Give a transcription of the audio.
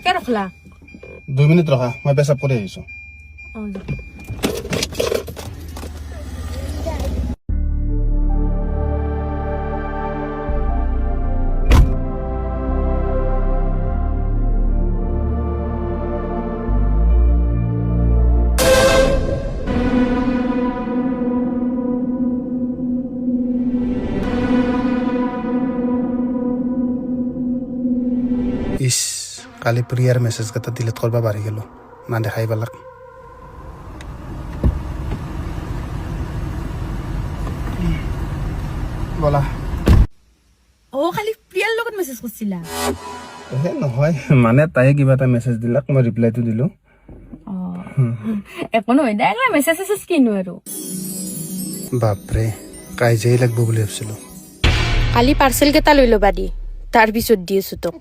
কে ৰখলা 2 minute ৰখা মই পেচাব কৰি আহিছো ইস কালি প্ৰিয়াৰ মেছেজ কেইটা ডিলিট কৰিব পাৰি গেলো না দেখাই পেলাক বলা খালি প্ৰিয়াৰ লগত মেছেজ কৰিছিলা হে নহয় মানে তাই কিবা এটা মেছেজ দিলাক মই ৰিপ্লাইটো দিলো একো নহয় দে মেছেজ কিনো আৰু বাপৰে কাইজাই লাগব বুলি ভাবিছিলো কালি পাৰ্চেল কেইটা লৈ ল'বা দি তাৰ পিছত দি আছো তোক